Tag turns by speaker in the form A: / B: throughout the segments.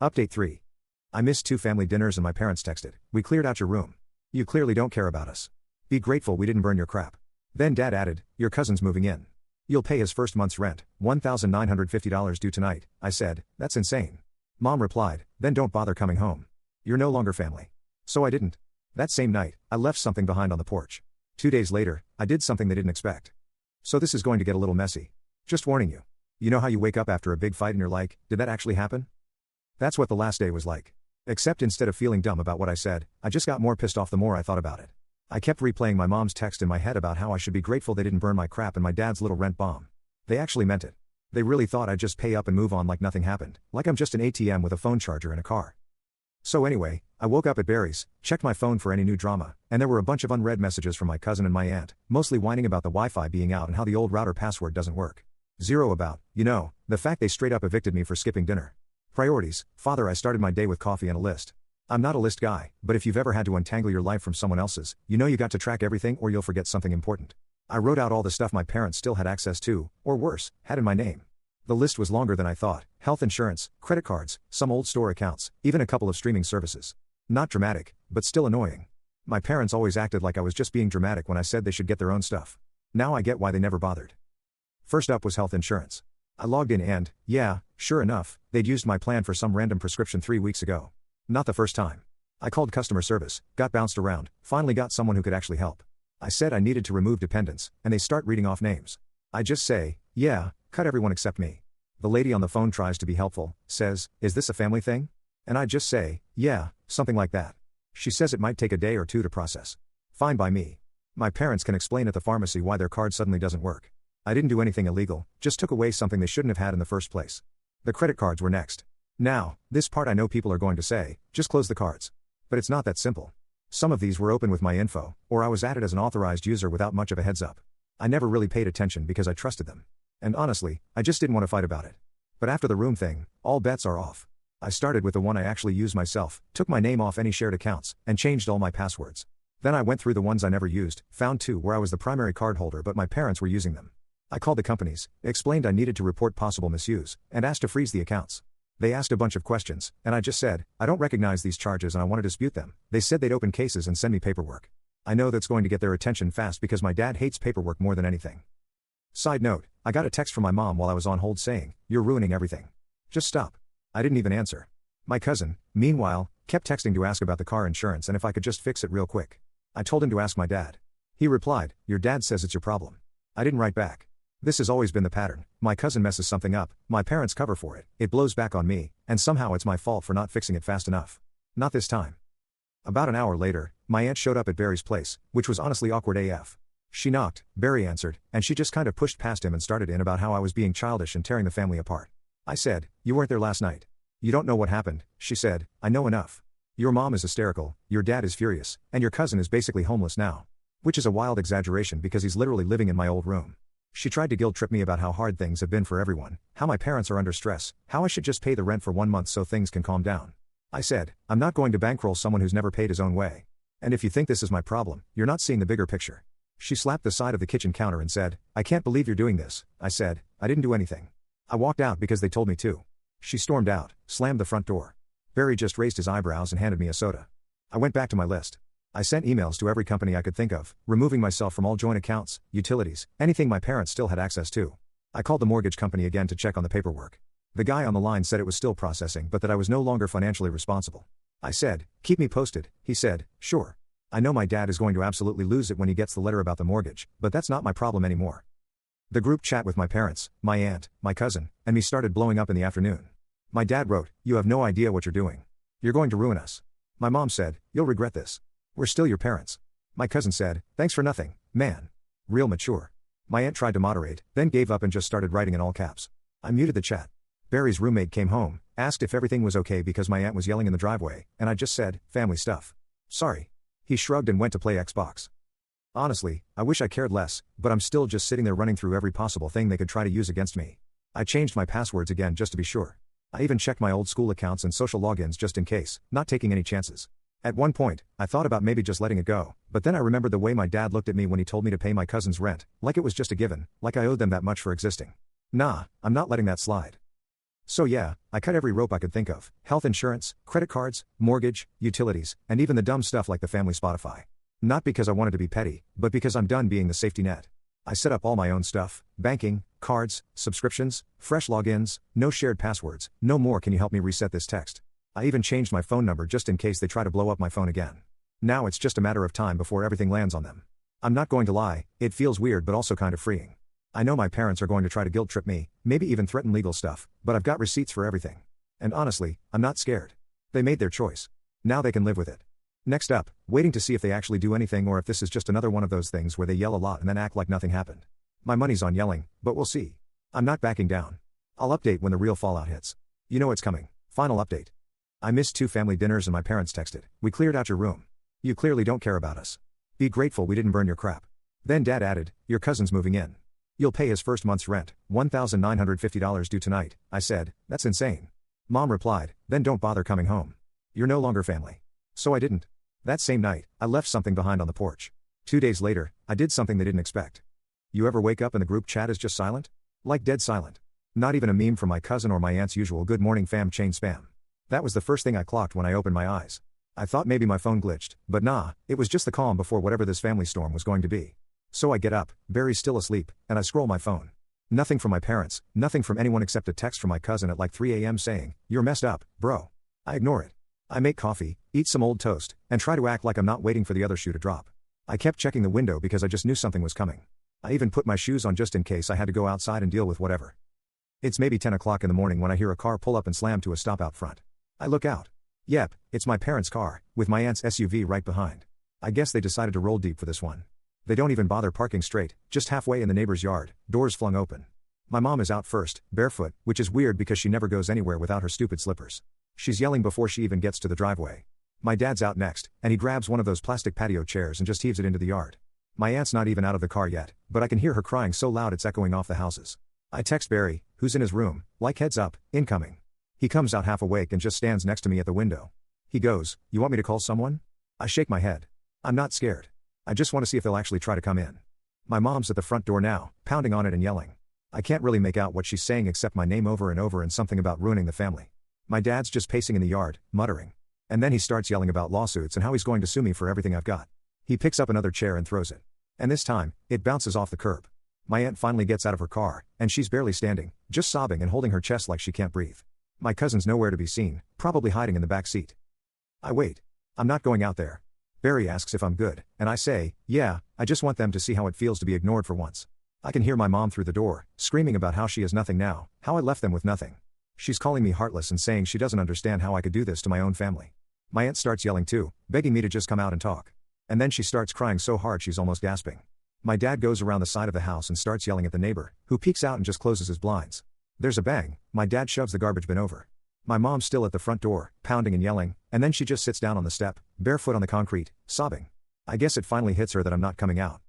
A: Update 3. I missed 2 family dinners and my parents texted, "We cleared out your room. You clearly don't care about us. Be grateful we didn't burn your crap." Then dad added, "Your cousin's moving in. You'll pay his first month's rent, $1,950 due tonight." I said, "That's insane." Mom replied, "Then don't bother coming home. You're no longer family." So I didn't. That same night, I left something behind on the porch. 2 days later, I did something they didn't expect. So this is going to get a little messy. Just warning you. You know how you wake up after a big fight and you're like, did that actually happen? That's what the last day was like. Except instead of feeling dumb about what I said, I just got more pissed off the more I thought about it. I kept replaying my mom's text in my head about how I should be grateful they didn't burn my crap and my dad's little rent bomb. They actually meant it. They really thought I'd just pay up and move on like nothing happened, like I'm just an ATM with a phone charger in a car. So anyway, I woke up at Barry's, checked my phone for any new drama, and there were a bunch of unread messages from my cousin and my aunt, mostly whining about the Wi-Fi being out and how the old router password doesn't work. Zero about, the fact they straight up evicted me for skipping dinner. Priorities. Father, I started my day with coffee and a list. I'm not a list guy, but if you've ever had to untangle your life from someone else's, you got to track everything or you'll forget something important. I wrote out all the stuff my parents still had access to, or worse, had in my name. The list was longer than I thought: health insurance, credit cards, some old store accounts, even a couple of streaming services. Not dramatic, but still annoying. My parents always acted like I was just being dramatic when I said they should get their own stuff. Now I get why they never bothered. First up was health insurance. I logged in and, yeah, sure enough, they'd used my plan for some random prescription 3 weeks ago. Not the first time. I called customer service, got bounced around, finally got someone who could actually help. I said I needed to remove dependents, and they start reading off names. I just say, yeah, cut everyone except me. The lady on the phone tries to be helpful, says, "Is this a family thing?" And I just say, yeah, something like that. She says it might take a day or 2 to process. Fine by me. My parents can explain at the pharmacy why their card suddenly doesn't work. I didn't do anything illegal, just took away something they shouldn't have had in the first place. The credit cards were next. Now, this part I know people are going to say, just close the cards. But it's not that simple. Some of these were open with my info, or I was added as an authorized user without much of a heads up. I never really paid attention because I trusted them. And honestly, I just didn't want to fight about it. But after the room thing, all bets are off. I started with the one I actually used myself, took my name off any shared accounts, and changed all my passwords. Then I went through the ones I never used, found 2 where I was the primary cardholder but my parents were using them. I called the companies, explained I needed to report possible misuse, and asked to freeze the accounts. They asked a bunch of questions, and I just said, I don't recognize these charges and I want to dispute them. They said they'd open cases and send me paperwork. I know that's going to get their attention fast because my dad hates paperwork more than anything. Side note, I got a text from my mom while I was on hold saying, "You're ruining everything. Just stop." I didn't even answer. My cousin, meanwhile, kept texting to ask about the car insurance and if I could just fix it real quick. I told him to ask my dad. He replied, "Your dad says it's your problem." I didn't write back. This has always been the pattern. My cousin messes something up, my parents cover for it, it blows back on me, and somehow it's my fault for not fixing it fast enough. Not this time. About an hour later, my aunt showed up at Barry's place, which was honestly awkward AF. She knocked, Barry answered, and she just kind of pushed past him and started in about how I was being childish and tearing the family apart. I said, "You weren't there last night. You don't know what happened," she said. "I know enough. Your mom is hysterical, your dad is furious, and your cousin is basically homeless now." Which is a wild exaggeration because he's literally living in my old room. She tried to guilt trip me about how hard things have been for everyone, how my parents are under stress, how I should just pay the rent for 1 month so things can calm down. I said, "I'm not going to bankroll someone who's never paid his own way. And if you think this is my problem, you're not seeing the bigger picture." She slapped the side of the kitchen counter and said, "I can't believe you're doing this." I said, "I didn't do anything. I walked out because they told me to." She stormed out, slammed the front door. Barry just raised his eyebrows and handed me a soda. I went back to my list. I sent emails to every company I could think of, removing myself from all joint accounts, utilities, anything my parents still had access to. I called the mortgage company again to check on the paperwork. The guy on the line said it was still processing but that I was no longer financially responsible. I said, "Keep me posted." He said, "Sure. I know my dad is going to absolutely lose it when he gets the letter about the mortgage, but that's not my problem anymore." The group chat with my parents, my aunt, my cousin, and me started blowing up in the afternoon. My dad wrote, "You have no idea what you're doing. You're going to ruin us." My mom said, "You'll regret this. We're still your parents." My cousin said, "Thanks for nothing, man." Real mature. My aunt tried to moderate, then gave up and just started writing in all caps. I muted the chat. Barry's roommate came home, asked if everything was okay because my aunt was yelling in the driveway, and I just said, "Family stuff. Sorry." He shrugged and went to play Xbox. Honestly, I wish I cared less, but I'm still just sitting there running through every possible thing they could try to use against me. I changed my passwords again just to be sure. I even checked my old school accounts and social logins just in case, not taking any chances. At one point, I thought about maybe just letting it go, but then I remembered the way my dad looked at me when he told me to pay my cousin's rent, like it was just a given, like I owed them that much for existing. Nah, I'm not letting that slide. So yeah, I cut every rope I could think of: health insurance, credit cards, mortgage, utilities, and even the dumb stuff like the family Spotify. Not because I wanted to be petty, but because I'm done being the safety net. I set up all my own stuff: banking, cards, subscriptions, fresh logins, no shared passwords, no more "can you help me reset this" text. I even changed my phone number just in case they try to blow up my phone again. Now it's just a matter of time before everything lands on them. I'm not going to lie, it feels weird but also kind of freeing. I know my parents are going to try to guilt trip me, maybe even threaten legal stuff, but I've got receipts for everything. And honestly, I'm not scared. They made their choice. Now they can live with it. Next up, waiting to see if they actually do anything or if this is just another one of those things where they yell a lot and then act like nothing happened. My money's on yelling, but we'll see. I'm not backing down. I'll update when the real fallout hits. You know it's coming. Final update. I missed 2 family dinners and my parents texted, "We cleared out your room. You clearly don't care about us. Be grateful we didn't burn your crap." Then Dad added, "Your cousin's moving in. You'll pay his first month's rent, $1,950 due tonight." I said, "That's insane." Mom replied, "Then don't bother coming home. You're no longer family." So I didn't. That same night, I left something behind on the porch. 2 days later, I did something they didn't expect. You ever wake up and the group chat is just silent? Like dead silent. Not even a meme from my cousin or my aunt's usual "good morning fam" chain spam. That was the first thing I clocked when I opened my eyes. I thought maybe my phone glitched, but nah, it was just the calm before whatever this family storm was going to be. So I get up, Barry's still asleep, and I scroll my phone. Nothing from my parents, nothing from anyone except a text from my cousin at like 3 a.m. saying, "You're messed up, bro." I ignore it. I make coffee, eat some old toast, and try to act like I'm not waiting for the other shoe to drop. I kept checking the window because I just knew something was coming. I even put my shoes on just in case I had to go outside and deal with whatever. It's maybe 10 o'clock in the morning when I hear a car pull up and slam to a stop out front. I look out. Yep, it's my parents' car, with my aunt's SUV right behind. I guess they decided to roll deep for this one. They don't even bother parking straight, just halfway in the neighbor's yard, doors flung open. My mom is out first, barefoot, which is weird because she never goes anywhere without her stupid slippers. She's yelling before she even gets to the driveway. My dad's out next, and he grabs one of those plastic patio chairs and just heaves it into the yard. My aunt's not even out of the car yet, but I can hear her crying so loud it's echoing off the houses. I text Barry, who's in his room, like "heads up, incoming." He comes out half awake and just stands next to me at the window. He goes, "You want me to call someone?" I shake my head. I'm not scared. I just want to see if they'll actually try to come in. My mom's at the front door now, pounding on it and yelling. I can't really make out what she's saying except my name over and over and something about ruining the family. My dad's just pacing in the yard, muttering. And then he starts yelling about lawsuits and how he's going to sue me for everything I've got. He picks up another chair and throws it. And this time, it bounces off the curb. My aunt finally gets out of her car, and she's barely standing, just sobbing and holding her chest like she can't breathe. My cousin's nowhere to be seen, probably hiding in the back seat. I wait. I'm not going out there. Barry asks if I'm good, and I say, "Yeah, I just want them to see how it feels to be ignored for once." I can hear my mom through the door, screaming about how she has nothing now, how I left them with nothing. She's calling me heartless and saying she doesn't understand how I could do this to my own family. My aunt starts yelling too, begging me to just come out and talk. And then she starts crying so hard she's almost gasping. My dad goes around the side of the house and starts yelling at the neighbor, who peeks out and just closes his blinds. There's a bang, my dad shoves the garbage bin over. My mom's still at the front door, pounding and yelling, and then she just sits down on the step, barefoot on the concrete, sobbing. I guess it finally hits her that I'm not coming out.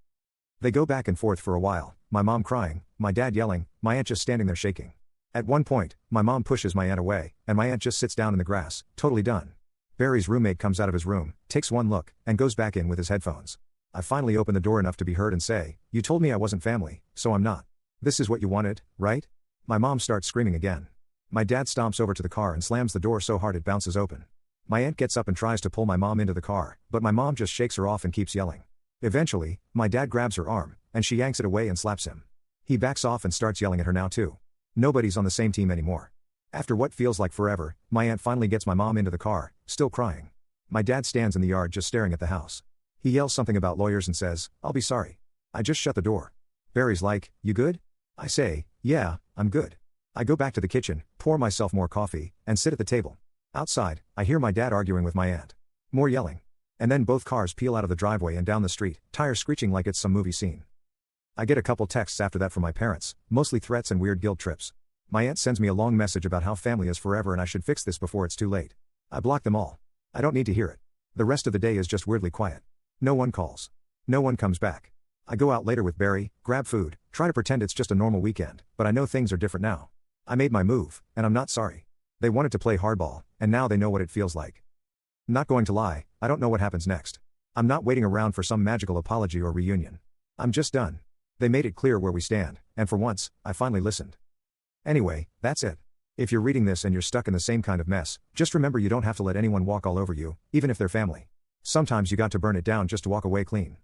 A: They go back and forth for a while, my mom crying, my dad yelling, my aunt just standing there shaking. At one point, my mom pushes my aunt away, and my aunt just sits down in the grass, totally done. Barry's roommate comes out of his room, takes one look, and goes back in with his headphones. I finally open the door enough to be heard and say, "You told me I wasn't family, so I'm not. This is what you wanted, right?" My mom starts screaming again. My dad stomps over to the car and slams the door so hard it bounces open. My aunt gets up and tries to pull my mom into the car, but my mom just shakes her off and keeps yelling. Eventually, my dad grabs her arm, and she yanks it away and slaps him. He backs off and starts yelling at her now too. Nobody's on the same team anymore. After what feels like forever, my aunt finally gets my mom into the car, still crying. My dad stands in the yard just staring at the house. He yells something about lawyers and says, "I'll be sorry." I just shut the door. Barry's like, "You good?" I say, "Yeah, I'm good." I go back to the kitchen, pour myself more coffee, and sit at the table. Outside, I hear my dad arguing with my aunt. More yelling. And then both cars peel out of the driveway and down the street, tires screeching like it's some movie scene. I get a couple texts after that from my parents, mostly threats and weird guilt trips. My aunt sends me a long message about how family is forever and I should fix this before it's too late. I block them all. I don't need to hear it. The rest of the day is just weirdly quiet. No one calls. No one comes back. I go out later with Barry, grab food, try to pretend it's just a normal weekend, but I know things are different now. I made my move, and I'm not sorry. They wanted to play hardball, and now they know what it feels like. Not going to lie, I don't know what happens next. I'm not waiting around for some magical apology or reunion. I'm just done. They made it clear where we stand, and for once, I finally listened. Anyway, that's it. If you're reading this and you're stuck in the same kind of mess, just remember you don't have to let anyone walk all over you, even if they're family. Sometimes you got to burn it down just to walk away clean.